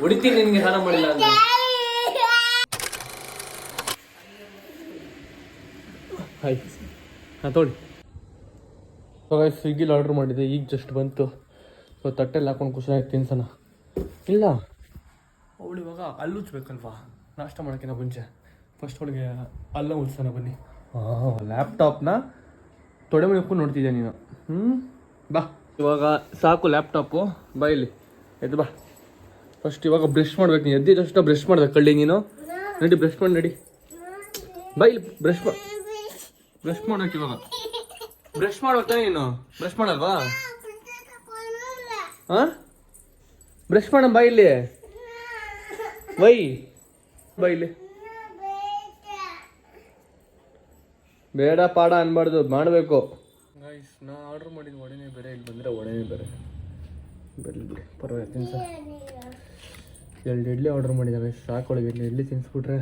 ಹೊಡಿತೀನಿ ನಿನ್ಗೆ ಸ್ನಾನ ಮಾಡಿಲ್ಲ ಅಂದ್ರೆ. ಆಯ್ತು ಹಾಂ ತೊಗೊಳ್ಳಿ. ಸ್ವಿಗ್ಗಿಲಿ ಆರ್ಡ್ರ್ ಮಾಡಿದೆ, ಈಗ ಜಸ್ಟ್ ಬಂತು. ಸೊ ತಟ್ಟೆಲ್ಲಿ ಹಾಕೊಂಡು ಖುಷಿಯಾಗಿ ತಿನ್ಸೋಣ. ಇಲ್ಲ ಅವಳು ಇವಾಗ ಅಲ್ಲಿ ಉಜ್ಬೇಕಲ್ವಾ ನಾಷ್ಟ ಮಾಡೋಕ್ಕಿಂತ ಮುಂಚೆ. ಫಸ್ಟ್ ಅವಳಿಗೆ ಅಲ್ಲ ಉಜ್ಸೋಣ ಬನ್ನಿ. ಲ್ಯಾಪ್ಟಾಪ್ನ ತೊಡೆ ಮೇಲೆ ಇಟ್ಕೊಂಡು ನೋಡ್ತಿದ್ದೆ ನೀನು. ಬಾ ಇವಾಗ ಸಾಕು ಲ್ಯಾಪ್ಟಾಪು. ಬಾ ಇಲ್ಲಿ ಎದ್ದು ಬಾ. ಫಸ್ಟ್ ಇವಾಗ ಬ್ರಷ್ ಮಾಡ್ಬೇಕು. ನೀನು ಎದ್ದಿ ಜಸ್ಟ್ ಬ್ರಷ್ ಮಾಡ್ಬೇಕು ಕಳ್ಳಿ ನೀನು. ನಡಿ ಬ್ರಷ್ ಮಾಡಿ ನಡಿ. ಬಾ ಇಲ್ಲಿ ಬ್ರಷ್ ಮಾಡ್ಬೇಕು ಇವಾಗ. ಬ್ರಷ್ ಮಾಡ್ಬೇಕಾ ನೀನು? ಬ್ರಷ್ ಮಾಡಲ್ವಾ? ಹಾಂ ಬ್ರಷ್ ಮಾಡ. ಬಾ ಇಲ್ಲಿ ಬೈ. ಬಾ ಇಲ್ಲಿ. ಬೇಡ ಪಾಡ ಅನ್ಬಾರ್ದು, ಮಾಡಬೇಕು. ನಾ ಆರ್ಡ್ರ್ ಮಾಡಿದ ಒಡೆನೇ ಬೇರೆ, ಇಲ್ಲಿ ಬಂದರೆ ಒಡೆನೇ ಬೇರೆ. ಬಿಡಿ ಪರವಾಗಿಲ್ಲ ತಿನ್ಸ. 2 ಇಡ್ಲಿ ಆರ್ಡ್ರ್ ಮಾಡಿದ್ದಾವೆ. ಸಾಕೊಳಗೆ 2 ಇಡ್ಲಿ ತಿನ್ಸ್ಬಿಟ್ರೆ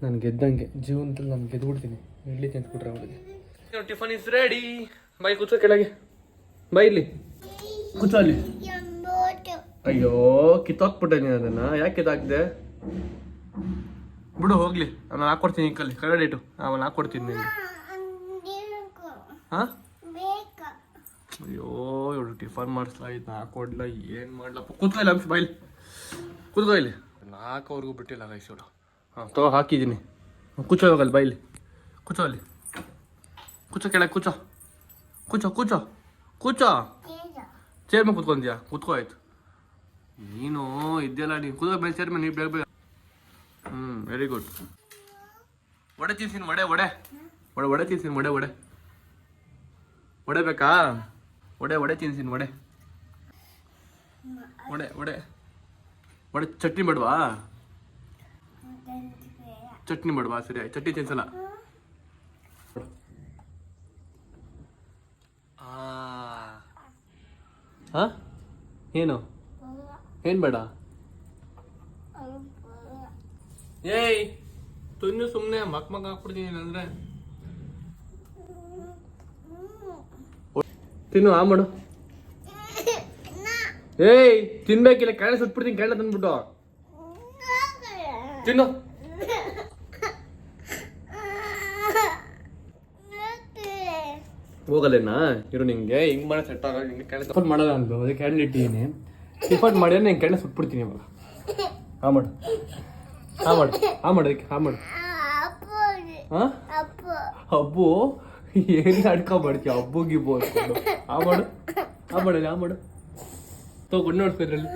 ನಾನು ಗೆದ್ದಂಗೆ. ಜೀವನದಲ್ಲಿ ನಾನು ಗೆದ್ಬಿಡ್ತೀನಿ ಇಡ್ಲಿ ತಿನ್ಸ್ಬಿಟ್ರೆ ಅವಳಿಗೆ. Tiffin is ready. ಬೈ ಕೂತ್ಕೋ ಕೆಳಗೆ. ಬೈ ಇಲ್ಲಿ ಕೂತ್ಕೋ ಅಲ್ಲಿ. ಅಯ್ಯೋ ಕಿತ್ತಾಕ್ಬಿಟ್ಟೆ ನೀನು ಅದನ್ನು. ಯಾಕೆ ಕಿತ್ತಾಕ್ದೆ? ಬಿಡು ಹೋಗ್ಲಿ, ನಾನು ಹಾಕ್ಕೊಡ್ತೀನಿ. ಇಕ್ಕಲ್ಲಿ ಕಡೆ ಇಟ್ಟು ಅವನು ಹಾಕ್ಕೊಡ್ತೀನಿ ನಿಮಗೆ. ಹಾಂ ಅಯ್ಯೋ ಇವಳು ಟಿಫನ್ ಮಾಡಿಸ್ಲಾ, ಇದು ಹಾಕೊಡ್ಲ, ಏನು ಮಾಡ್ಲಪ್ಪ. ಕೂತ್ಕೊ ಇಲ್ಲ ಅಂಶ. ಬಾಯ್ಲಿ ಕೂತ್ಕೋ ಇಲ್ಲಿ. 4 ಬಿಟ್ಟಿಲ್ಲ ಗೈಸ್ ಇವಳು. ಹಾಂ ತಗೋ ಹಾಕಿದ್ದೀನಿ. ಕೂಚೋ ಹೋಗಲ್ಲ. ಬಾಯ್ಲಿ ಕೂಚೋ ಅಲ್ಲಿ. ಕೂಚೋ ಕೆಳಗೆ. ಕೂಚೋ ಕೂಚೋ ಕೂಚೋ ಕೂಚೋ. ಚೇರ್ ಮೇಲೆ ಕೂತ್ಕೊಂತೀಯಾ? ಕೂತ್ಕೋ ಆಯ್ತು. ನೀನು ಇದೆಯಲ್ಲ ನೀನು ಕೂತ್ಕೋ ಮೇಲೆ ಚೇರ್ ಮೇಲೆ. ನೀವು ಬೇಗ ಬೇಗ. Very good. ವಡೆ ತಿನ್ಸಿನ ವಡೆ ವಡೆ ವಡೆ ವಡೆ ತಿನ್ಸಿನ ವಡೆ ವಡೆ ವಡೆ ಬೇಕಾ? ವಡೆ ತಿನ್ಸಿನ ವಡೆ ವಡೆ ವಡೆ ವಡೆ. ಚಟ್ನಿ ಬೇಡವಾ? ಚಟ್ನಿ ಬೇಡವಾ? ಸರಿ ಆಯ್ತು, ಚಟ್ನಿ ತಿನ್ಸಲ್ಲ. ಹಾಂ ಏನು ಬೇಡ? ಏಯ್ ತುನ್ನು ಸುಮ್ಮನೆ ಮಕ್ ಹಾಕ್ಬಿಡ್ತೀನಿ ಅಂದ್ರೆ. ತಿನ್ನು. ಆ ಮಾಡು. ಏಯ್ ತಿನ್ಬೇಕಿಲ್ಲ, ಕೆಳ ಸುಟ್ಬಿಡ್ತೀನಿ. ಕೆಳ ತಂದ್ಬಿಟ್ಟು ತಿನ್ನು. ಹೋಗಲ್ಲೇನಾ? ಇರು ನಿಂಗೆ ಹಿಂಗೆ ಮಾಡೋ ಸೆಟ್ ಆಗ. ನಿಂಗೆ ಕೆಳ ಟಿಫನ್ ಮಾಡೋದ ಅಂದ್ಲು, ಅದಕ್ಕೆ ಕ್ಯಾಂಡಲ್ ಇಟ್ಟಿದ್ದೀನಿ. ಟಿಫನ್ ಮಾಡಿದ್ರೆ ನಿಂಗೆ ಕೆಳ ಸುಟ್ಬಿಡ್ತೀನಿ ಇವಾಗ. ಆ ಮಾಡು ಆ ಮಾಡು ಆ ಮಾಡೋದಕ್ಕೆ. ಆ ಮಾಡು. ಹಾಂ ಹಬ್ಬು ಏನು ಅಡ್ಕೊಬಾಡ್ತೀಯ? ಹಬ್ಬು ಗಿಬ್ಬು ಅನ್ಕೊಂಡು. ಆ ಮಾಡು ಆ ಮಾಡಲಿ. ಆ ಮಾಡು ತಗೊಂಡು ನೋಡ್ಕೊ ಇದ್ರಲ್ಲಿ.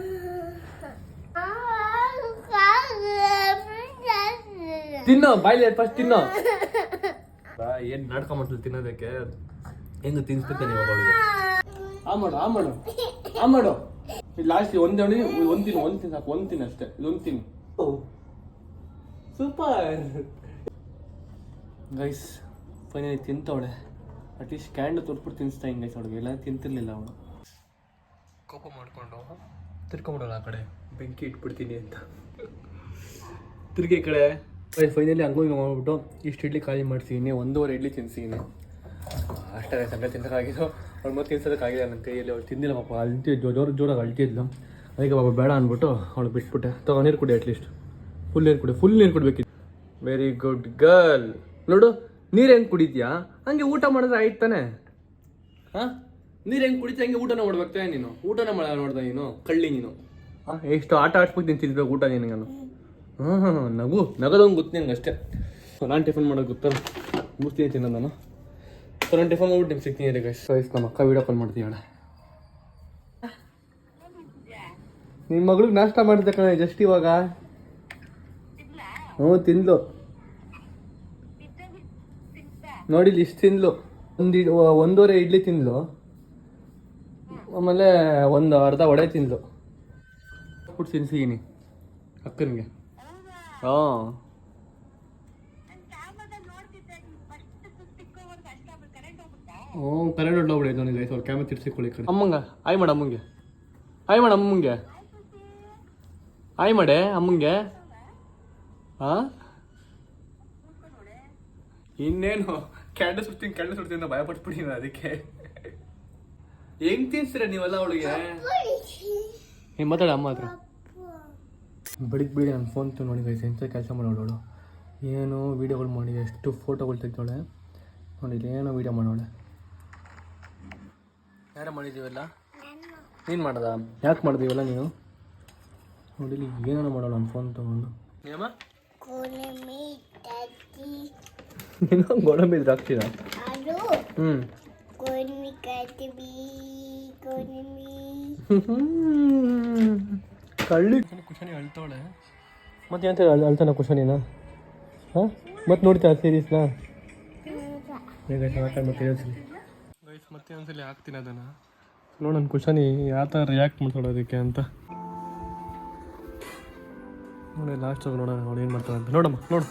ತಿನ್ನೋ ಬಾಯ್ಲಿ ಫಸ್ಟ್ ತಿನ್ನೋ. ಏನು ನಾಡ್ಕೊಂಬಂತಲ್ಲ ತಿನ್ನೋದಕ್ಕೆ. ಹೆಂಗೆ ತಿನ್ಸ್ಬೇಕು ನೀವು ಅವಳಿಗೆ? ಆ ಮಾಡು ಆ ಮಾಡು ಆ ಮಾಡು. ಲಾಸ್ಟ್ ಒಂದು ತಿನ್ನು ಸಾಕು. ಒಂದು ತಿನ್ನು ಅಷ್ಟೇ. ಇದೊಂದು ತಿನ್ನು. Super guys. ಫೈನಲಿ ತಿಂತವಳೆ. ಅಟ್ಲೀಸ್ಟ್ ಕ್ಯಾಂಡಲ್ ತೋರಿಸ್ಬಿಟ್ಟು ತಿನ್ನಿಸ್ತಾ ಹಿಂಗೆ ಗೈಸ್ ಅವಳಿಗೆ. ಎಲ್ಲ ತಿಂತಿರ್ಲಿಲ್ಲ ಅವಳು. ಕೋಪ ಮಾಡಿಕೊಂಡು ತಿರ್ಕೊಂಬಿಡೋಲ್ಲ ಆ ಕಡೆ. ಬೆಂಕಿ ಇಟ್ಬಿಡ್ತೀನಿ ಅಂತ ತಿರ್ಗಿ ಈ ಕಡೆ. ಫೈನಲಿ ಹಂಗೂ ಹಿಂಗೆ ಮಾಡ್ಬಿಟ್ಟು ಇಷ್ಟು ಇಡ್ಲಿ ಖಾಲಿ ಮಾಡ್ಸಿದ್ದೀನಿ. 1.5 ಇಡ್ಲಿ ತಿನ್ಸಿದ್ದೀನಿ ಅಷ್ಟೇ. ಸಂಡೆ ತಿನ್ನೋಕ್ಕಾಗಿದ್ದು ಅವ್ಳು ಮತ್ತೆ ತಿನ್ಸೋದಕ್ಕಾಗಿಲ್ಲ ನನ್ನ ಕೈಯಲ್ಲಿ. ಅವಳು ತಿಂದಿಲ್ಲ ಪಾಪ. ಜೋರಾಗಿ ಅಳ್ತಿದ್ಲು. ಅದಕ್ಕೆ ಪಾಪ ಬೇಡ ಅಂದ್ಬಿಟ್ಟು ಅವಳು ಬಿಟ್ಬಿಟ್ಟೆ. ತಗೋ ನೀರು ಕುಡಿ. ಅಟ್ಲೀಸ್ಟ್ ಫುಲ್ ನೀರು ಕುಡಿಬೇಕಿತ್ತು. Very good girl. ನೋಡು ನೀರು ಹೆಂಗೆ ಕುಡಿತೀಯಾ? ಹಂಗೆ ಊಟ ಮಾಡಿದ್ರೆ ಆಯ್ತು ತಾನೆ. ಹಾಂ ನೀರು ಹೆಂಗೆ ಕುಡಿತೀಯ ಹಂಗೆ ಊಟನ ಮಾಡ್ಬೇಕಾ ನೀನು? ಊಟನ ನೋಡ್ದೆ ನೀನು ಕಳ್ಳಿ ನೀನು. ಹಾಂ ಎಷ್ಟು ಆಟ ಆಡ್ಸ್ಬೇಕು ನೀನು ತಿನ್ಬೇಕು ಊಟ ನಿನಗೆ ನಾನು. ನಗೋದೊಂದು ಗೊತ್ತು ನಿನಗೆ ಅಷ್ಟೇ. ಸೊ ನಾನು ಟಿಫನ್ ಮಾಡೋದು ಗೊತ್ತಲ್ಲ, ಮುಗಿಸ್ತೀನಿ ತಿನ್ನೋದು ನಾನು. ಸೊ ನಾನು ಟಿಫನ್ ಮಾಡ್ಬಿಟ್ಟು ನಿಮ್ಗೆ ಸಿಗ್ತೀನಿ ರೀ ಗೈಸ್. ನಮ್ಮ ಅಕ್ಕ ವೀಡಿಯೋ ಕಾಲ್ ಮಾಡ್ತೀವಳೆ. ನಿಮ್ಮ ಮಗಳಿಗೆ ನಾಷ್ಟ ಮಾಡಿದೆ ಕಣೆ ಜಸ್ಟ್ ಇವಾಗ. ತಿಂದ್ಲು ನೋಡಿ. ಇಷ್ಟು ತಿಂದ್ಲು. 1.5 ಇಡ್ಲಿ ತಿಂದ್ಲು. ಆಮೇಲೆ ಒಂದು ಅರ್ಧ ವಡೆ ತಿಂದ್ಲು. ಫುಡ್ ತಿನ್ಸಿದ್ದೀನಿ ಅಕ್ಕನಿಗೆ. ಹಾಂ ಕರೆಂಟ್ ಹೊಡ್ಲೋಗ್ಬಿಡೈತೆ ನನಗೆ ಗೈಸ್. ಅವ್ರು ಕ್ಯಾಮ್ರಾ ತಿರ್ಸಿಕೊಳ್ಳಿ ಕಡೆ. ಅಮ್ಮಂಗೆ ಆಯ್ ಮಾಡು. ಅಮ್ಮಂಗೆ ಆಯ್ ಮಾಡು. ಅಮ್ಮಂಗೆ ಆಯ್ ಮಾಡೆ. ಅಮ್ಮಂಗೆ. ಹಾಂ ಇನ್ನೇನು ಕ್ಯಾಂಡಲ್ ಸುಡ್ತೀನಿ ಅಂತ ಭಯ ಪಟ್ಬಿಟ್ಟಿನ. ಅದಕ್ಕೆ ಹೆಂಗ್ ತಿನ್ಸ್ತೀರ ನೀವೆಲ್ಲ ಅವಳಿಗೆ? ಮಾತಾಡ ಅಮ್ಮ ಹತ್ರ. ಬೆಳಿಗ್ಗೆ ನನ್ನ ಫೋನ್ ನೋಡಿ ಗೈಸ್ ಎಂಥ ಕೆಲಸ ಮಾಡೋಳು. ಏನೋ ವೀಡಿಯೋಗಳು ಮಾಡಿ ಎಷ್ಟು ಫೋಟೋಗಳು ತೆಗ್ದೋಳೆ ನೋಡಿ. ಏನೋ ವೀಡಿಯೋ ಮಾಡೋಳೆ. ಯಾರ ಮಾಡಿದ್ದೀವಲ್ಲ? ನೀನು ಮಾಡ್ದ? ಯಾಕೆ ಮಾಡಿದೀವಲ್ಲ ನೀನು? ನೋಡಿ ಏನೋ ಮಾಡೋಳು ನನ್ನ ಫೋನ್ ತೊಗೊಂಡು. ಏನಮ್ಮ ಏನೋ ಗೋಡಂಬಿ ದ್ರಾಕ್ಷಿನ? ಕಳ್ಳಿ ಕುಶಾನಿ ಅಳ್ತಾವಳೆ. ಮತ್ತೆ ಅಂತ ಅಳ್ತಾನ ಕುಶಾನಿನ? ಹಾಂ ಮತ್ತೆ ನೋಡ್ತಾ ಸೀರೀಸ್ನ? ಗೈಸ್ ಮತ್ತೆ ಒಂದ್ಸಲಿ ಹಾಕ್ತೀನಿ ಅದನ್ನು ನೋಡು. ನನ್ನ ಕುಶಾನಿ ಯಾವ ಥರ ರಿಯಾಕ್ಟ್ ಮಾಡ್ತಾಳೋದಕ್ಕೆ ಅಂತ ನೋಡಿ. ಲಾಸ್ಟ್ ನೋಡೋಣ ನೋಡಿ ಏನು ಮಾಡ್ತಾಳೆ ಅಂತ. ನೋಡಮ್ಮ ನೋಡು.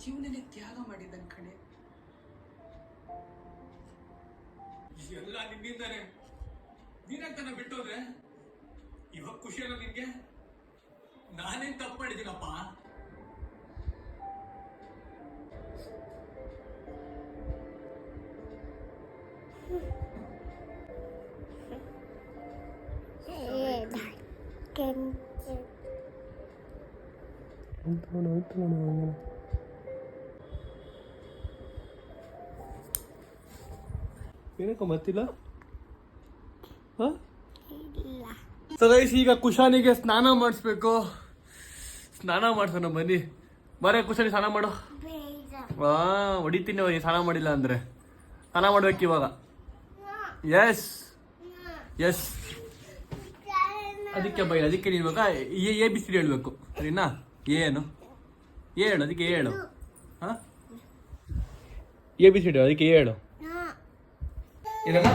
ಜೀವನದಲ್ಲಿ ತ್ಯಾಗ ಮಾಡಿದ್ದನ್ ಕಡೆ ಎಲ್ಲ ನಿನ್ನಿಂದಾನೆ. ನೀನಂತಾನೆ ಬಿಟ್ಟೋದ್ರೆ ಇವಾಗ ಖುಷಿ ಅಲ್ಲ ನಿನ್ಗೆ? ನಾನೇನ್ ತಪ್ಪು ಮಾಡಿದ್ದೀನಪ್ಪ? ಏನಕ್ಕ ಮತ್ತಿಲ್ಲ? ಹಾಂ ಈಗ ಕುಶಾನಿಗೆ ಸ್ನಾನ ಮಾಡಿಸ್ಬೇಕು. ಸ್ನಾನ ಮಾಡ್ಸೋಣ ಬನ್ನಿ. ಬರೇ ಕುಶಾನಿ ಸ್ನಾನ ಮಾಡು. ಹೊಡಿತೀನಿ ನೀ ಸ್ನಾನ ಮಾಡಿಲ್ಲ ಅಂದರೆ. ಸ್ನಾನ ಮಾಡ್ಬೇಕು ಇವಾಗ. ಎಸ್ ಎಸ್ ಅದಕ್ಕೆ ಬೈ ಅದಕ್ಕೆ ನೀವು ಇವಾಗ ಎ ಬಿ ಸಿ ಡಿ ಹೇಳ್ಬೇಕು ಸರಿನಾ? ಏನು ಹೇಳು ಅದಕ್ಕೆ ಹೇಳು. ಹಾಂ ಎ ಬಿ ಸಿ ಡಿ ಅದಕ್ಕೆ ಹೇಳು. ಏನಮ್ಮ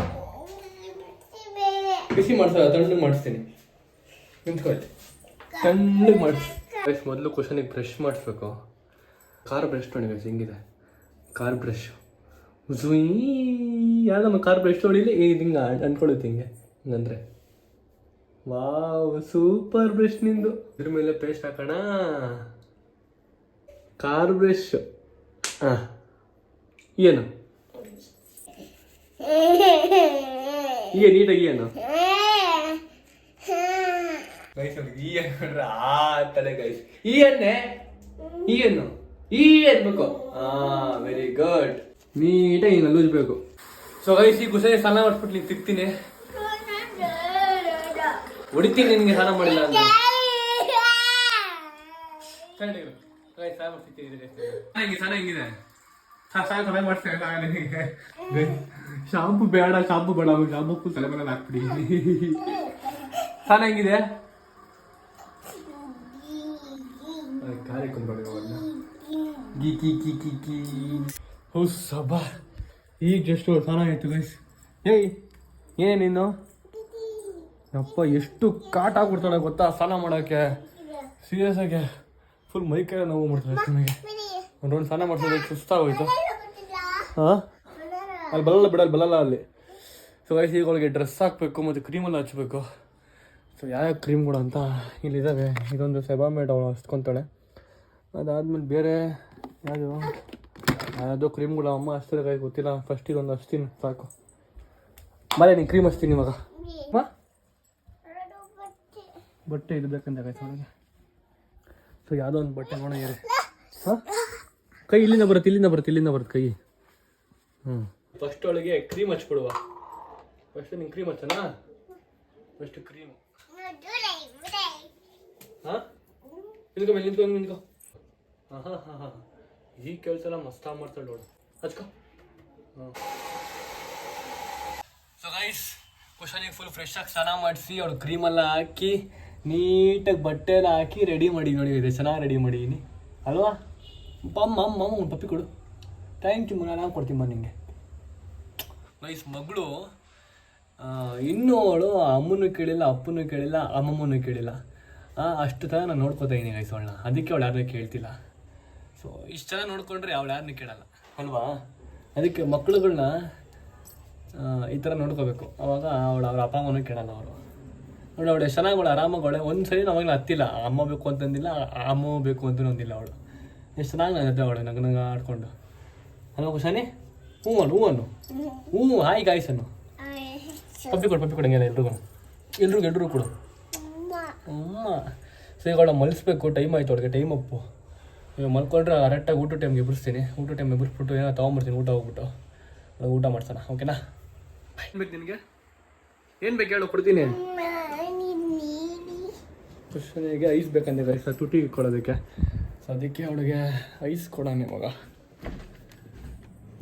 ಬಿಸಿ ಮಾಡಿಸಲ್ಲ, ತಣ್ಣಗೆ ಮಾಡಿಸ್ತೀನಿ. ನಿಂತ್ಕೊಳ್ಳಿ, ತಣ್ಣಗೆ ಮಾಡಿಸಿ. ಮೊದಲು ಕುಶನಿಗೆ ಬ್ರಷ್ ಮಾಡಿಸ್ಬೇಕು. ಕಾರ್ ಬ್ರಷ್ ನೋಡಿ ಗೈಸ್ ಹೆಂಗಿದೆ ಕಾರ್ ಬ್ರಷ್. ಯಾವ್ದಮ್ಮ ಕಾರ್ ಬ್ರಷ್ ಹೊಡಿಲಿ ಹಿಂಗೆ ಅಂದ್ಕೊಳ್ಳುತ್ತೆ ಹಿಂಗೆ ಹಿಂಗಂದ್ರೆ. ವಾವ್ ಸೂಪರ್ ಬ್ರಷ್ ನಿಂದು. ಇದ್ರ ಮೇಲೆ ಪೇಸ್ಟ್ ಹಾಕೋಣ. Car brush. ಹಾಂ ಏನು ಈಗ ನೀಟಾಗಿ ಏನು ಗೈಸ್ ಈ ನೋಡ್ರೆ ಆ ತಲೆ ಗೈಸ್. ಈ ಎಣ್ಣೆ ಈ ಎನ್ನು ಈ ಎನ್ಬೇಕು. Very good. ನೀಟಾಗಿ ಹಿಂಗೆ ಲೂಜ್ಬೇಕು. ಸೊ ಗೈಸ್ ಈ ಕುಸೆ ಸ್ನಾನ ಮಾಡಿಸ್ಬಿಟ್ಟು ನೀನು ತಿಕ್ತೀನಿ, ಹೊಡಿತೀನಿ ನಿನಗೆ ಸ್ನಾನ ಮಾಡಿಲ್ಲ ಅಂದ್ರೆ. ಸ್ನಾನ ಹೆಂಗಿದೆ? ತಲೆ ಮಾಡಿಸ್ತೇನೆ. ಶಾಂಪು ಬೇಡ, ಶಾಂಪು ಬೇಡ, ಶಾಂಪು ತಲೆ ಮೇಲೆ ಹಾಕ್ಬಿಡಿ. ಸ್ನಾನ ಹೆಂಗಿದೆ? ಸಬಾ ಈಗ ಜಸ್ಟ್ ಸ್ನಾನ ಆಯ್ತು ಗೈಸ್. ಏಯ್ ಏನೇನು ಅಪ್ಪ ಎಷ್ಟು ಕಾಟ ಆಗ್ಬಿಡ್ತಾಳೆ ಗೊತ್ತಾ ಸ್ನಾನ ಮಾಡೋಕ್ಕೆ. ಸೀರಿಯಸ್ ಆಗಿ ಫುಲ್ ಮೈಕೈ ನೋವು ಮಾಡ್ತಾಳೆ ನಿಮಗೆ. ಒಂದು ಸ್ನಾನ ಮಾಡ್ಸೋದಕ್ಕೆ ಸುಸ್ತಾಗೋಯ್ತು. ಹಾಂ ಅಲ್ಲಿ ಬಲ್ಲಲ್ಲ ಅಲ್ಲಿ. ಸೊ ಗೈಸ್ ಈಗ ಅವಳಿಗೆ ಡ್ರೆಸ್ ಹಾಕಬೇಕು ಮತ್ತು ಕ್ರೀಮೆಲ್ಲ ಹಚ್ಬೇಕು. ಸೊ ಯಾವ್ಯಾವ ಕ್ರೀಮ್ಗಳು ಅಂತ ಇಲ್ಲಿದ್ದಾವೆ. ಇದೊಂದು ಸೆಬಾಮೇಡ್ ಅವಳು ಹಚ್ಕೊತಾಳೆ. ಅದಾದ್ಮೇಲೆ ಬೇರೆ ಯಾವುದೋ ಕ್ರೀಮ್ಗಳು ಅಮ್ಮ ಹಚ್ತಾರೆ ಕೈ ಗೊತ್ತಿಲ್ಲ. ಫಸ್ಟ್ ಇದೊಂದು ಹಚ್ತೀನಿ ಸಾಕು. ಮಳೆ ನೀನು ಕ್ರೀಮ್ ಹಚ್ತೀನಿ ಇವಾಗ. ಹಾಂ ಬಟ್ಟೆ ಇದು ಬೇಕಂತ ಕಾಯ್ತು ಅವಳಿಗೆ. ಸೊ ಯಾವುದೋ ಒಂದು ಬಟ್ಟೆ ನೋಡೋಣ ಇರಿ. ಹಾಂ ಕೈ ಇಲ್ಲಿಂದ ಬರುತ್ತೆ ಕೈ. ಫಸ್ಟ್ ಒಳಗೆ ಕ್ರೀಮ್ ಹಚ್ಕೊಡುವ. ಫಸ್ಟ್ ನಿಂಗೆ ಕ್ರೀಮ್ ಹಚ್ಚನಾ? First cream. ಹಾಂ ನಿಂತ್ಕೊ ಮೇಲೆ ನಿಂತ್ಕೊ. ಹಾಂ ಈ ಕೆಲಸ ಎಲ್ಲ ಮಸ್ತಾಗಿ ಮಾಡ್ತಾಳೆ ನೋಡು. ಹಚ್ಕೊ. ಹಾಂ ಸೊ ಗೈಸ್ ಕುಶಾನಿಗೆ ಫುಲ್ ಫ್ರೆಶ್ ಆಗಿ ಸ್ನಾನ ಮಾಡಿಸಿ ಅವಳು ಕ್ರೀಮೆಲ್ಲ ಹಾಕಿ ನೀಟಾಗಿ ಬಟ್ಟೆನ ಹಾಕಿ ರೆಡಿ ಮಾಡಿ ನೋಡಿ. ಇದೆ ಚೆನ್ನಾಗಿ ರೆಡಿ ಮಾಡಿದ್ದೀನಿ ಅಲ್ವಾ? ಅಮ್ಮ ಒಂದು ಪಪ್ಪಿ ಕೊಡು. ಥ್ಯಾಂಕ್ ಯು ನಾನು ಕೊಡ್ತೀನಿ ನಿಂಗೆ. ಗೈಸ್ ಮಗಳು ಇನ್ನೂ ಅವಳು ಅಮ್ಮನೂ ಕೇಳಿಲ್ಲ, ಅಪ್ಪನೂ ಕೇಳಿಲ್ಲ, ಅಮ್ಮಮ್ಮನೂ ಕೇಳಿಲ್ಲ. ಅಷ್ಟು ಥರ ನಾನು ನೋಡ್ಕೋತಾ ಇದ್ದೀನಿ ಗೈಸ್ ಅವಳನ್ನ. ಅದಕ್ಕೆ ಅವಳು ಯಾರನ್ನೂ ಕೇಳ್ತಿಲ್ಲ. ಸೊ ಇಷ್ಟು ಚೆನ್ನಾಗಿ ನೋಡ್ಕೊಂಡ್ರೆ ಅವಳು ಯಾರನ್ನೂ ಕೇಳಲ್ಲ ಅಲ್ವಾ? ಅದಕ್ಕೆ ಮಕ್ಳುಗಳ್ನ ಈ ಥರ ನೋಡ್ಕೋಬೇಕು. ಅವಾಗ ಅವ್ರ ಅಪ್ಪ ಅಮ್ಮನೂ ಕೇಳಲ್ಲ ಅವರು. ನೋಡಿ ಅವಳು ಎಷ್ಟು ಚೆನ್ನಾಗಿ ಅವಳು ಆರಾಮಾಗವಳೆ. ಒಂದು ಸರಿ ನಾವಾಗಲೇ ಹತ್ತಿಲ್ಲ, ಅಮ್ಮ ಬೇಕು ಅಂತಂದಿಲ್ಲ, ಅಮ್ಮ ಬೇಕು ಅಂತಲೂ ಅಂದಿಲ್ಲ ಅವಳು. ಎಷ್ಟು ಚೆನ್ನಾಗಿ ನಾನು ಹತ್ತಿರ ಅವಳು ನಂಗೆ ಆಡ್ಕೊಂಡು. ಅಲ್ವಾ ಕುಶಾನಿ? ಹ್ಞೂ ಹ್ಞೂ ಹಾಯ್ ಗಾಯ್ಸ್ ಅನ್ನು. ಪಪ್ಪಿ ಕೊಡು ಹಂಗೆಲ್ಲ ಎಲ್ರಿಗೂ ಕೊಡು. ಅಮ್ಮ ಸೊ ಈಗ ಅವಳ ಮಲಿಸ್ಬೇಕು, ಟೈಮ್ ಆಯ್ತು ಅವಳಿಗೆ, ಟೈಮ್ ಅಪ್ಪು. ಈಗ ಮಲ್ಕೊಂಡ್ರೆ ಕರೆಕ್ಟಾಗಿ ಊಟ ಟೈಮ್ಗೆ ಎಬ್ಬಿಸ್ತೀನಿ. ಊಟ ಟೈಮ್ ಎಬ್ಬಿಸ್ಬಿಟ್ಟು ಏನೋ ತೊಗೊಂಬರ್ತೀನಿ, ಊಟ ಹೋಗ್ಬಿಟ್ಟು ಊಟ ಮಾಡ್ಸೋಣ. ಓಕೆನಾ? ಏನು ಬೇಕು ನಿನಗೆ? ಏನು ಬೇಕು ಹೇಳು, ಕೊಡ್ತೀನಿ. ಖುಷಿಗೆ ಐಸ್ ಬೇಕಂದ್ರೆ ಗೈಸ್, ತುಟಿಗೆ ಕೊಡೋದಕ್ಕೆ. ಸೊ ಅದಕ್ಕೆ ಅವಳಿಗೆ ಐಸ್ ಕೊಡೋಣ ಇವಾಗ.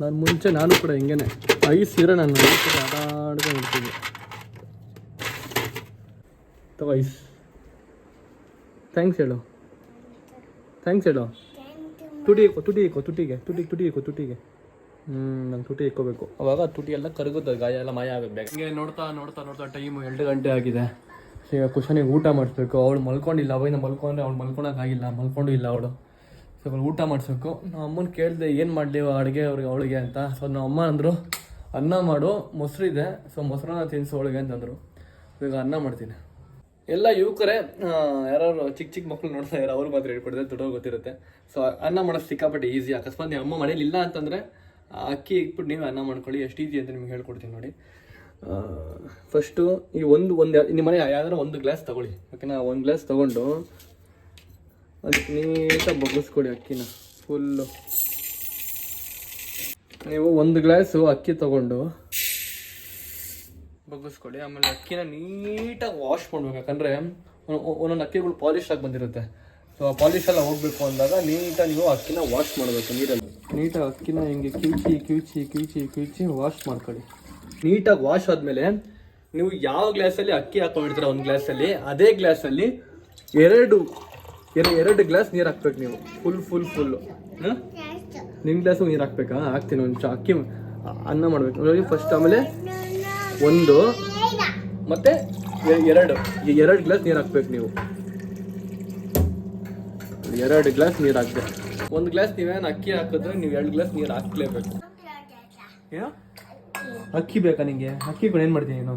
ನಾನು ಕೂಡ ಹಿಂಗೇನೆ ಐಸ್ ಇರೋ ನಾನು ಆಟಾಡ್ಕೊಂಡು ಇರ್ತೀನಿ. ತಗೋ ಐಸ್. ಥ್ಯಾಂಕ್ಸ್ ಹೇಳು, ಥ್ಯಾಂಕ್ಸ್ ಹೇಳು. ತುಟಿಗೆ ನಂಗೆ ತುಟಿ ಇಕ್ಕೋಬೇಕು, ಅವಾಗ ತುಟಿ ಎಲ್ಲ ಕರಗುತ್ತೆ, ಗಾಯ ಎಲ್ಲ ಮಾಯ ಆಗುತ್ತೆ. ಹಿಂಗೆ ನೋಡ್ತಾ ಟೈಮು 2 ಗಂಟೆ ಆಗಿದೆ. ಈಗ ಕುಶನಿಗೆ ಊಟ ಮಾಡಿಸ್ಬೇಕು. ಅವಳು ಮಲ್ಕೊಂಡಿಲ್ಲ, ಅವಾಗಿಂದ ಮಲ್ಕೊಂಡ್ರೆ ಅವ್ಳು ಮಲ್ಕೊಳಕ್ಕಾಗಿಲ್ಲ, ಮಲ್ಕೊಂಡು ಇಲ್ಲ ಅವಳು. ಸೊ ಅವಳು ಊಟ ಮಾಡಿಸ್ಬೇಕು. ನಮ್ಮ ಅಮ್ಮನ ಕೇಳಿದೆ ಏನು ಮಾಡಲಿ ಅಡುಗೆ ಅವಳಿಗೆ ಅಂತ. ಸೊ ನಮ್ಮ ಅಮ್ಮ ಅಂದರು ಅನ್ನ ಮಾಡು, ಮೊಸರು ಇದೆ, ಸೊ ಮೊಸರನ್ನ ತಿನ್ನಿಸು ಅವಳಿಗೆ ಅಂತಂದರು. ಈಗ ಅನ್ನ ಮಾಡ್ತೀನಿ. ಎಲ್ಲ ಯುವಕರೇ ಯಾರು ಚಿಕ್ಕ ಮಕ್ಕಳು ನೋಡ್ತಾ ಇದ್ದಾರೆ, ಅವ್ರು ಮಾತ್ರ ಹೇಳ್ಕೊಡಿದ್ರೆ ದೊಡ್ಡವ್ರು ಗೊತ್ತಿರುತ್ತೆ. ಸೊ ಅನ್ನ ಮಾಡೋದು ಸಿಕ್ಕಾಪಟ್ಟೆ ಈಸಿ. ಅಕಸ್ಮಾತ್ ನಿಮ್ಮ ಅಮ್ಮ ಮನೇಲಿ ಇಲ್ಲ ಅಂತಂದರೆ ಅಕ್ಕಿ ಇಕ್ಬಿಟ್ಟು ನೀವು ಅನ್ನ ಮಾಡ್ಕೊಳ್ಳಿ, ಎಷ್ಟು ಈಸಿ ಅಂತ ನಿಮ್ಗೆ ಹೇಳ್ಕೊಡ್ತೀನಿ ನೋಡಿ. ಫಸ್ಟು ಈ ಒಂದು ನಿಮ್ಮ ಮನೆ ಯಾವ್ದಾರು 1 ಗ್ಲಾಸ್ ತೊಗೊಳ್ಳಿ. ಓಕೆನಾ? 1 ಗ್ಲಾಸ್ ತೊಗೊಂಡು ಅದಕ್ಕೆ ನೀಟಾಗಿ ಬಗ್ಗಿಸ್ಕೊಡಿ ಅಕ್ಕಿನ ಫುಲ್ಲು. ನೀವು 1 ಗ್ಲಾಸು ಅಕ್ಕಿ ತೊಗೊಂಡು ಬಗ್ಗಿಸ್ಕೊಳ್ಳಿ. ಆಮೇಲೆ ಅಕ್ಕಿನ ನೀಟಾಗಿ ವಾಶ್ ಮಾಡ್ಬೇಕು, ಯಾಕಂದರೆ ಒಂದೊಂದು ಅಕ್ಕಿಗಳು ಪಾಲಿಶ್ ಆಗಿ ಬಂದಿರುತ್ತೆ. ಸೊ ಆ ಪಾಲಿಶ್ ಎಲ್ಲ ಹೋಗ್ಬೇಕು ಅಂದಾಗ ನೀಟಾಗಿ ನೀವು ಅಕ್ಕಿನ ವಾಶ್ ಮಾಡಬೇಕು ನೀರಲ್ಲಿ. ನೀಟಾಗಿ ಅಕ್ಕಿನ ಹಿಂಗೆ ಕಿವುಚಿ ವಾಶ್ ಮಾಡ್ಕೊಳ್ಳಿ. ನೀಟಾಗಿ ವಾಶ್ ಆದಮೇಲೆ ನೀವು ಯಾವ ಗ್ಲಾಸಲ್ಲಿ ಅಕ್ಕಿ ಹಾಕೊಂಡಿರ್ತೀರ 1 ಗ್ಲಾಸಲ್ಲಿ, ಅದೇ ಗ್ಲಾಸಲ್ಲಿ 2 ಗ್ಲಾಸ್ ನೀರು ಹಾಕ್ಬೇಕು ನೀವು. ಫುಲ್ಲು ನಿಮ್ಮ ಗ್ಲಾಸು ನೀರು ಹಾಕ್ಬೇಕಾ? ಹಾಕ್ತೀನಿ. ಒಂದು ಅಕ್ಕಿ ಅನ್ನ ಮಾಡಬೇಕು ನೋಡಿ ಫಸ್ಟ್, ಆಮೇಲೆ 1 ಮತ್ತು 2 ಗ್ಲಾಸ್ ನೀರು ಹಾಕ್ಬೇಕು ನೀವು. 2 ಗ್ಲಾಸ್ ನೀರು ಹಾಕ್ಬೇಕು. 1 ಗ್ಲಾಸ್ ನೀವೇನು ಅಕ್ಕಿ ಹಾಕಿದ್ರೆ ನೀವು 2 ಗ್ಲಾಸ್ ನೀರು ಹಾಕ್ಲೇಬೇಕು. ಏನೋ ಅಕ್ಕಿ ಬೇಕಾ ನಿಂಗೆ? ಅಕ್ಕಿ ಕೂಡ ಏನು ಮಾಡ್ತೀನಿ ನೀನು?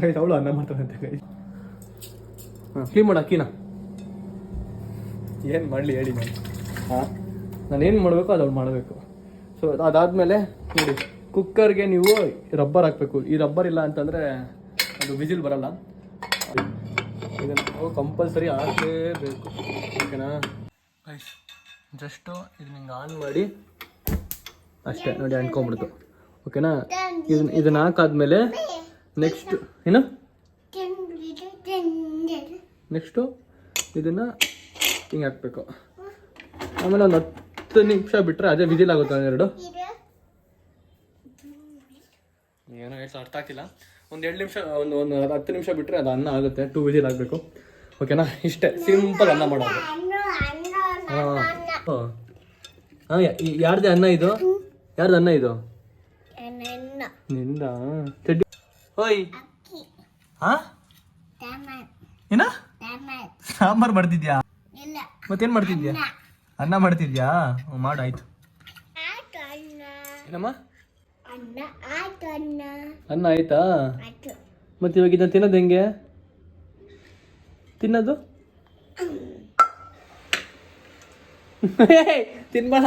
ಗೈಸ್ ಅವಳು ಅನ್ನ ಮಾಡ್ತಾರಂತೆ ಗೈಸ್. ಕ್ಲೀನ್ ಮಾಡು ಅಕ್ಕಿನ. ಏನು ಮಾಡಲಿ ಹೇಳಿ ನಾನು ಏನು ಮಾಡಬೇಕು ಅದು ಅವಳು ಮಾಡಬೇಕು. ಸೊ ಅದಾದಮೇಲೆ ನೋಡಿ ಕುಕ್ಕರ್ಗೆ ನೀವು ರಬ್ಬರ್ ಹಾಕಬೇಕು. ಈ ರಬ್ಬರ್ ಇಲ್ಲ ಅಂತಂದರೆ ಅದು ವಿಸಿಲ್ ಬರಲ್ಲ. ಇದನ್ನು ಕಂಪಲ್ಸರಿ ಹಾಕಲೇಬೇಕು. ಓಕೆನಾ ಗೈಸ್? ಜಸ್ಟು ಇದನ್ನ ಹಿಂಗೆ ಆನ್ ಮಾಡಿ ಅಷ್ಟೇ ನೋಡಿ, ಅಂಟ್ಕೊಂಡ್ಬಿಡ್ತು. ಓಕೆನಾ? ಇದನ್ನ ಹಾಕಾದ್ಮೇಲೆ ನೆಕ್ಸ್ಟ್ ನೆಕ್ಸ್ಟು ಇದನ್ನು ಹಿಂಗೆ ಹಾಕ್ಬೇಕು. ಆಮೇಲೆ ಒಂದು 10 ನಿಮಿಷ ಬಿಟ್ಟರೆ ಅದೇ ವಿಜಿಲ್ ಆಗುತ್ತೆ. 2 ಏನೋ ಎಷ್ಟು ಅರ್ಥ ಆಗ್ತಿಲ್ಲ. ಒಂದು 2 ನಿಮಿಷ ಒಂದು 10 ನಿಮಿಷ ಬಿಟ್ಟರೆ ಅದು ಅನ್ನ ಆಗುತ್ತೆ. 2 ವಿಜಿಲ್ ಆಗಬೇಕು. ಓಕೆನಾ? ಇಷ್ಟೇ ಸಿಂಪಲ್ ಅನ್ನ ಮಾಡೋದು. ಹಾಂ ಯಾರ್ದು ಅನ್ನ ಇದು? ಯಾರ್ದು ಅನ್ನ ಇದು? ನಿಂದ ಚಡ್ಡಿ. ಓಯ್ ಹಾಂ ಏನ ಸಾಂಬಾರು ಮಾಡ್ತಿದ್ಯಾ? ಮತ್ತೇನು ಮಾಡ್ತಿದ್ಯಾ? ಅನ್ನ ಮಾಡ್ತಿದ್ಯಾ? ಮಾಡಾಯ್ತು. ಏನಮ್ಮ ಅನ್ನ ಆಯ್ತಾ? ಮತ್ತೆ ಇವಾಗ ಇದನ್ನ ತಿನ್ನೋದು ಹೆಂಗೆ? ತಿನ್ನೋದು ತಿನ್ಬೇಡ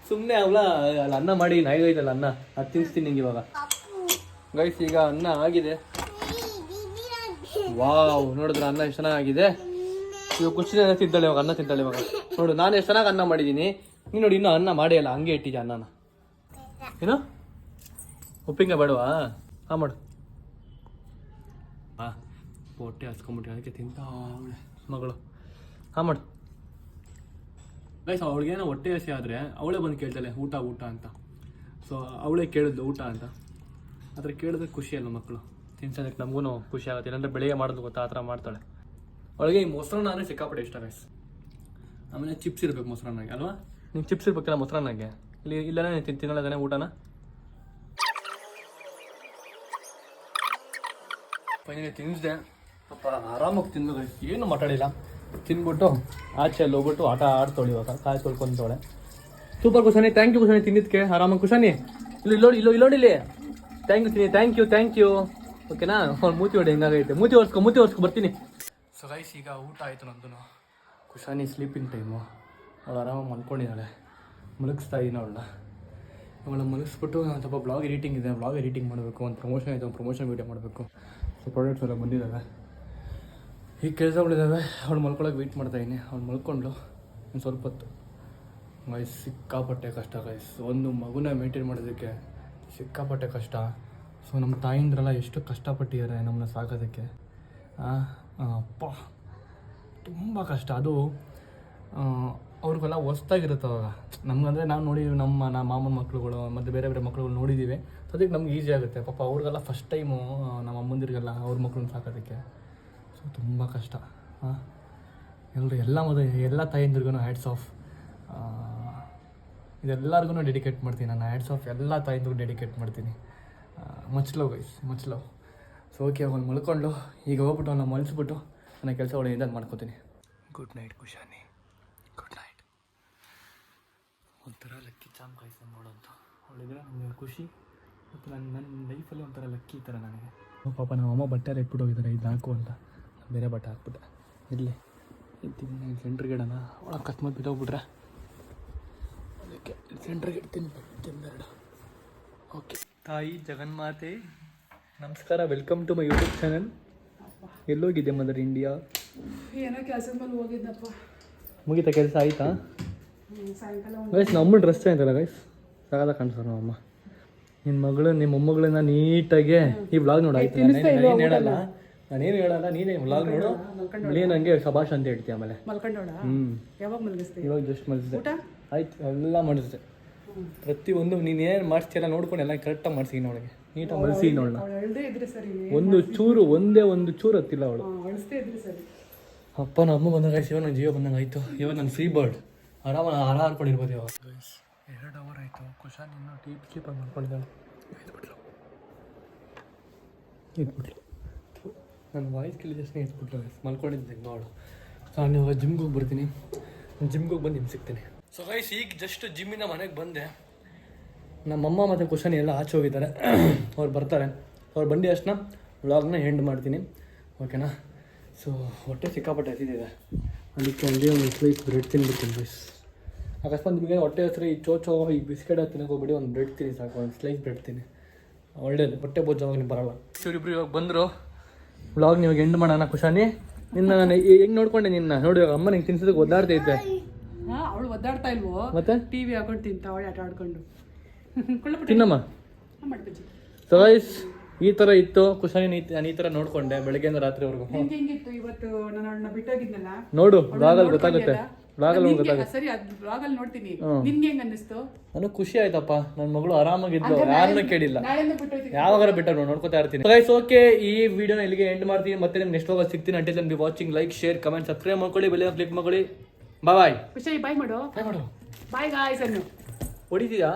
ಸುಮ್ಮನೆ. ಅವಳ ಅಲ್ಲಿ ಅನ್ನ ಮಾಡಿ ನಾಯಿಗೈತಲ್ಲ ಅನ್ನ, ಅದು ತಿನ್ನಿಸ್ತೀನಿ ನಿಂಗೆ ಇವಾಗ. ಗೈಸ್ ಈಗ ಅನ್ನ ಆಗಿದೆ. ವಾವ್, ನೋಡಿದ್ರೆ ಅನ್ನ ಎಷ್ಟು ಚೆನ್ನಾಗಿದೆ. ಇವಾಗ ಖುಷಿ ತಿಂತಾಳೆ ಇವಾಗ, ಅನ್ನ ತಿಂತಾಳೆ ಇವಾಗ. ನೋಡು ನಾನು ಎಷ್ಟು ಚೆನ್ನಾಗಿ ಅನ್ನ ಮಾಡಿದ್ದೀನಿ. ನೀನು ನೋಡಿ ಇನ್ನೂ ಅನ್ನ ಮಾಡೇ ಅಲ್ಲ, ಹಂಗೆ ಇಟ್ಟಿದ್ದೆ ಅನ್ನನ. ಏನು ಉಪ್ಪಿನಕಾಯಿ ಬೇಡವಾ? ಹಾಂ ಮಾಡು. ಹಾಂ ಹೊಟ್ಟೆ ಹಸ್ಕೊಂಬಿಟ್ಟು ಅದಕ್ಕೆ ತಿಂತಾ ಅವಳೆ ಮಗಳು. ಹಾಂ ಮಾಡು ಗೈಸ್. ಅವಳಿಗೇನೋ ಹೊಟ್ಟೆ ಹಸಿ ಆದರೆ ಅವಳೇ ಬಂದು ಕೇಳ್ತಾಳೆ ಊಟ ಅಂತ. ಸೊ ಅವಳೇ ಕೇಳಿದ್ಲು ಊಟ ಅಂತ. ಆ ಥರ ಕೇಳಿದ್ರೆ ಖುಷಿ ಅಲ್ಲ ಮಕ್ಕಳು, ತಿನ್ಸೋದಕ್ಕೆ ನಮಗೂ ಖುಷಿ ಆಗುತ್ತೆ. ಇಲ್ಲಾಂದರೆ ಬೆಳಿಗ್ಗೆ ಮಾಡೋದು ಗೊತ್ತಾ, ಆ ಥರ ಮಾಡ್ತಾಳೆ. ಅವಳಿಗೆ ಈ ಮೊಸರನ್ನ ಅಂದರೆ ಸಿಕ್ಕಾಪಟ್ಟೆ ಇಷ್ಟ ಗೈಸ್. ಆಮೇಲೆ ಚಿಪ್ಸ್ ಇರಬೇಕು ಮೊಸರನ್ನಾಗೆ ಅಲ್ವಾ? ನಿಂಗೆ ಚಿಪ್ಸ್ ಇರ್ಬೇಕಲ್ಲ ಮೊಸರನ್ನಾಗೆ. ಇಲ್ಲನೇ ತಿನ್ನೋದಾನೆ ಊಟನ. ಫೈನಲಿ ತಿನ್ನಿಸ್ದೆ. ಪಾಪ ಆರಾಮಾಗಿ ತಿಂದು ಗೈಸ್, ಏನು ಮಾತಾಡಿಲ್ಲ. ತಿನ್ಬಿಟ್ಟು ಆಚೆ ಅಲ್ಲಿ ಹೋಗ್ಬಿಟ್ಟು ಆಟ ಆಡ್ತಾಳೆ ಇವಾಗ, ಕಾಯಿ ತೊಳ್ಕೊಂತಾಳೆ. Super ಕುಶಾನಿ, thank you ಕುಶಾನಿ ತಿಂದಿದ್ದಕ್ಕೆ. ಆರಾಮಾಗಿ ಕುಶಾನಿ ಇಲ್ಲೋಡಿ ಥ್ಯಾಂಕ್ ಯು. ಓಕೆನಾ? ಅವ್ನು ಮೂತಿ ಹೊಡಿ ಹೆಂಗಾಗೈತೆ. ಮೂತಿ ಒರ್ಸ್ಕೊ ಬರ್ತೀನಿ. ಸೊ ಗೈಸ್ ಈಗ ಊಟ ಆಯಿತು ನಮ್ಮದು. ಕುಶಾನಿ ಸ್ಲೀಪಿಂಗ್ ಟೈಮು. ಅವಳು ಆರಾಮಾಗಿ ಮಲ್ಕೊಂಡಿದ್ದಾಳೆ. ಮಲಗಿಸ್ತಾ ಇದ್ದೀನಿ ಅವಳನ್ನ ಮಲಗಿಸ್ಬಿಟ್ಟು ಒಂದು ಸ್ವಲ್ಪ ಬ್ಲಾಗ್ ಎಡಿಟಿಂಗ್ ಇದೆ, ಬ್ಲಾಗ್ ಎಡಿಟಿಂಗ್ ಮಾಡಬೇಕು. ಒಂದು ಪ್ರಮೋಷನ್ ಇದೆ, ಒಂದು ಪ್ರಮೋಷನ್ ವೀಡಿಯೋ ಮಾಡಬೇಕು. ಸೊ ಪ್ರಾಡಕ್ಟ್ಸ್ ಎಲ್ಲ ಬಂದಿದ್ದಾವೆ. ಈಗ ಕೆಲಸಗಳಿದ್ದಾವೆ, ಅವ್ಳು ಮಲ್ಕೊಳಕ್ಕೆ ವೆಯ್ಟ್ ಮಾಡ್ತಾಯಿದ್ದೀನಿ. ಅವ್ಳು ಮಲ್ಕೊಂಡು ಒಂದು ಸ್ವಲ್ಪ ಹೊತ್ತು. ಗೈಸ್ ಸಿಕ್ಕಾಪಟ್ಟೆ ಕಷ್ಟ ಗೈಸ್, ಒಂದು ಮಗುನ ಮೇಂಟೈನ್ ಮಾಡೋದಕ್ಕೆ ಸಿಕ್ಕಾಪಟ್ಟೆ ಕಷ್ಟ. ಸೊ ನಮ್ಮ ತಾಯಿಂದ್ರೆಲ್ಲ ಎಷ್ಟು ಕಷ್ಟಪಟ್ಟಿದ್ದಾರೆ ನಮ್ಮನ್ನ ಸಾಕೋದಕ್ಕೆ. ಅಪ್ಪ ತುಂಬ ಕಷ್ಟ. ಅದು ಅವ್ರಿಗೆಲ್ಲ ಹೊಸ್ದಾಗಿರುತ್ತೆ ಅವಾಗ. ನಮಗಂದರೆ ನಾವು ನೋಡಿದ್ದೀವಿ, ನಮ್ಮ ಮಾಮನ ಮಕ್ಳುಗಳು ಮತ್ತು ಬೇರೆ ಬೇರೆ ಮಕ್ಳುಗಳು ನೋಡಿದ್ದೀವಿ. ಸೊ ಅದಕ್ಕೆ ನಮ್ಗೆ ಈಸಿ ಆಗುತ್ತೆ. ಪಾಪ ಅವ್ರಿಗೆಲ್ಲ ಫಸ್ಟ್ ಟೈಮು ನಮ್ಮ ಅಮ್ಮಂದಿರಿಗೆಲ್ಲ ಅವ್ರ ಮಕ್ಳನ್ನ ಸಾಕೋದಕ್ಕೆ. ಸೊ ತುಂಬ ಕಷ್ಟ. ಎಲ್ಲ ತಾಯಿಂದ್ರಿಗೂ ಹ್ಯಾಟ್ಸ್ ಆಫ್. ಇದೆಲ್ಲರಿಗೂ ಡೆಡಿಕೇಟ್ ಮಾಡ್ತೀನಿ ನಾನು. ಹ್ಯಾಟ್ಸ್ ಆಫ್ ಎಲ್ಲ ತಾಯಿಂದ್ರಿಗೂ ಡೆಡಿಕೇಟ್ ಮಾಡ್ತೀನಿ. Much love guys, much love. So okay, ಅವ್ನು ಮಲ್ಕೊಂಡು ಈಗ ಹೋಗ್ಬಿಟ್ಟು ಅವನ್ನ ಮಲಿಸ್ಬಿಟ್ಟು ನನ್ನ ಕೆಲಸಗಳು ಏನಾದ್ರು ಮಾಡ್ಕೋತೀನಿ. Good night Khushani, good night. ಒಂಥರ ಲಕ್ಕಿ ಚಾಮ್ ಗೈಸ್ ನೋಡೋಂಥ ಅವಳಿದ್ರೆ ನನಗೆ ಖುಷಿ. ಮತ್ತು ನನ್ನ ಲೈಫಲ್ಲಿ ಒಂಥರ ಲಕ್ಕಿ ಈ ಥರ ನನಗೆ. ಪಾಪ ನಮ್ಮ ಅಮ್ಮ ಬಟ್ಟೆ ಎಲ್ಲ ಇಟ್ಬಿಟ್ಟು ಹೋಗಿದ್ದಾರೆ, ಇದು ಹಾಕು ಅಂತ. ಬೇರೆ ಬಟ್ಟೆ ಹಾಕ್ಬಿಟ್ಟೆ. ಇರಲಿ ಇದ್ದೀನಿ ಸೆಂಟ್ರಿಗೆ ಇಡೋಣ. ಅವಳ ಅಕಸ್ಮಾತ್ ಬಿದ್ದೋಗ್ಬಿಟ್ರೆ ಅದಕ್ಕೆ ಸೆಂಟ್ರಿಗೆ ಇಡ್ತೀನಿ. ಬಟ್ಟೆಂದೆರಡು. ಓಕೆ. ತಾಯಿ ಜಗನ್ಮಾತೆ ನಮಸ್ಕಾರ, welcome to my YouTube channel. ಎಲ್ಲೋಗಿದೆ ಮದರ್ ಇಂಡಿಯಾ? ಏನೋ ಕೆಲಸದ ಮೇಲೆ ಹೋಗಿದ್ದಪ್ಪ. ಮುಗಿತಾ ಕೆಲಸ ಆಯಿತಾ? ಸಾಯಂಕಾಲ ಗೈಸ್ ನಮ್ಮ ಡ್ರೆಸ್ ಆಯ್ತಲ್ಲ ಗೈಸ್, ಸಾಕಾದ ಕಾಣಿಸ್ತಾರೆ ನಮ್ಮಮ್ಮ. ನಿಮ್ಮ ಮೊಮ್ಮಗಳನ್ನ ನೀಟಾಗಿ ಈ ವ್ಲಾಗ್ ನೋಡು ಆಯ್ತು. ನಾನೇನು ಹೇಳಲ್ಲ, ನೀನೇ ವ್ಲಾಗ್ ನೋಡು. ನೀನು ನನಗೆ ಶಬಾಷ್ ಅಂತ ಹೇಳ್ತೀಯ ಆಮೇಲೆ. ಮಲ್ಕೊಂಡೋಣ. ಯಾವಾಗ ಮಲಗಿಸ್ತೀವಿ? ಇವಾಗ ಜಸ್ಟ್ ಮಲಗಿಸಿದೆ. ಆಯ್ತು, ಎಲ್ಲ ಮಾಡಿಸಿದೆ. ಪ್ರತಿಯೊಂದು ನೀನೇನು ಮಾಡಿಸ್ತೀಯಲ್ಲ ನೋಡ್ಕೊಂಡು ಎಲ್ಲ ಕರೆಕ್ಟಾಗಿ ಮಾಡಿಸಿ ಅವಳಿಗೆ ನೀಟಾಗಿ ಮಲಸಿ ನೋಡೋಣ. ಒಂದು ಚೂರು ಹತ್ತಿಲ್ಲ ಅವಳು. ಅಪ್ಪ ನಮ್ಮ ಅಮ್ಮ ಬಂದಾಗ ಇವಾಗ ನನ್ನ ಜೀವ ಬಂದಂಗೆ ಆಯಿತು. ಇವಾಗ ನನ್ನ ಫ್ರೀ ಬರ್ಡ್ ಹಾರ್ಕೊಂಡಿರ್ಬೋದು ಇವಾಗ. 2 ಅವರ್ ಆಯಿತು. ಕುಶಾನ್ ಇನ್ನೂ ಸ್ಲೀಪಾಗಿ ಮಾಡ್ಕೊಂಡಿದ್ದಾಳೆ. ಇದ್ಬಿಟ್ಲು ನನ್ನ ವಾಯ್ಸ್ ಕೇಳಿದಷ್ಟೇ ಇದ್ಬಿಟ್ಲು. ಮಲ್ಕೊಂಡಿದ್ದೆ ಅವಳು. ನಾನು ಇವಾಗ ಜಿಮ್ಗೆ ಹೋಗಿ ಬರ್ತೀನಿ. ಜಿಮ್ಗೆ ಹೋಗಿ ಬಂದು ನಿಮ್ಗೆ ಸಿಗ್ತೀನಿ. ಸೊ ಗೈಸ್, ಈಗ ಜಸ್ಟ್ ಜಿಮ್ಮಿಂದ ಮನೆಗೆ ಬಂದೆ. ನಮ್ಮಮ್ಮ ಮತ್ತು ಕುಶಾನಿ ಎಲ್ಲ ಆಚೆ ಹೋಗಿದ್ದಾರೆ. ಅವ್ರು ಬರ್ತಾರೆ. ಅವ್ರು ಬಂದು ಅಷ್ಟನ್ನ ವ್ಲಾಗ್ನ ಎಂಡ್ ಮಾಡ್ತೀನಿ, ಓಕೆನಾ? ಸೊ ಹೊಟ್ಟೆ ಸಿಕ್ಕಾಪಟ್ಟೆ ಹಸಿದಿದೆ, ಅದಕ್ಕೆ ಅಲ್ಲಿ ಒಂದು ಸ್ಲೈಸ್ ಬ್ರೆಡ್ ತಿನ್ಬಿಡ್ತೀನಿ ಗೈಸ್. ಅಕಸ್ಮಾತ್ ನಿಮಗೆ ಹೊಟ್ಟೆ ಹಸಿರು ಈ ಚೋಚೋ ಈ ಬಿಸ್ಕೆಟ್ ತಿನ್ನೋಕೆ ಹೋಗ್ಬಿಡಿ, ಒಂದು ಬ್ರೆಡ್ ತಿನ್ನಿ ಸಾಕು, ಒಂದು ಸ್ಲೈಸ್ ಬ್ರೆಡ್ ತಿನ್ನಿ, ಒಳ್ಳೇದು. ಹೊಟ್ಟೆ ಬೋಜಾವಾಗ ನೀವು ಬರೋಲ್ಲ. ಇವರಿಬ್ರು ಇವಾಗ ಬಂದರು. ವ್ಲಾಗ್ ನೀವು ಎಂಡ್ ಮಾಡೋಣ. ಕುಶಾನಿ ನಿನ್ನ ನಾನು ಹೆಂಗೆ ನೋಡ್ಕೊಂಡೆ ನಿನ್ನ ನೋಡಿ, ಅಮ್ಮ ನಿಂಗೆ ತಿನ್ಸೋದಕ್ಕೆ ಒದ್ದಾಡ್ತೈತೆ. ಅವಳು ಒದ್ದಾಡ್ತಾ ಇಲ್ವೋ? ಮತ್ತೆ ಟಿವಿ ಹಾಕೊಂಡು ತಿಂತಾವಳೆ ಆಟ ಆಡ್ಕೊಂಡು. ತಿನ್ನಮ್ಮ. ಸೊ ಗೈಸ್, ಈ ಥರ ಇತ್ತು ಕುಶಾನಿ. ನಾನು ಈ ಥರ ನೋಡ್ಕೊಂಡೆ ಬೆಳಗ್ಗೆಯಿಂದ ರಾತ್ರಿವರೆಗೂ. ಹೆಂಗಿತ್ತು ಇವತ್ತು? ನಾನು ಅವಳನ್ನ ಬಿಟ್ಟೋಗಿದ್ನಲ್ಲ, ನೋಡು ವ್ಲಾಗಲ್ಲಿ ಗೊತ್ತಾಗುತ್ತೆ. ವ್ಲಾಗಲ್ಲಿ ಗೊತ್ತಾಗುತ್ತೆ. ಸರಿ, ಅದು ವ್ಲಾಗಲ್ಲಿ ನೋಡ್ತೀನಿ. ನಿನ್ಗೆ ಹೆಂಗ್ ಅನ್ನಿಸ್ತು? ನನಗೆ ಖುಷಿ ಆಯ್ತಪ್ಪ. ನನ್ನ ಮಗಳು ಆರಾಮಾಗಿದ್ಲು, ಯಾರನ್ನೂ ಕೇಳಿಲ್ಲ. ನಾಳೆಯಿಂದ ಬಿಟ್ಟೋಯ್ತೀನಿ, ಯಾವಾಗಾರ ಬಿಟ್ಟ ನೋಡ್ಕೊತಾ ಇರ್ತೀನಿ. ಗೈಸ್ ಓಕೆ, ಈ ವಿಡಿಯೋನ ಇಲ್ಲಿಗೆ ಎಂಡ್ ಮಾಡ್ತೀನಿ. ಮತ್ತೆ ನಿಮ್ಗೆ ನೆಕ್ಸ್ಟ್ ವ್ಲಾಗ್ ಸಿಗ್ತೀನಿ. Until then be watching. Like, share, comment, subscribe ಮಾಡ್ಕೊಳ್ಳಿ, ಬೆಲ್ ಕ್ಲಿಕ್ ಮಾಡ್ಕೊಳ್ಳಿ. ಬಾಯ್. ಖುಷಿ ಬಾಯ್ ಮಾಡು. ಬಾಯ್ ಗಾಯ್ಸ್ ಅನ್ನು ಹೊಡಿತೀಯಾ?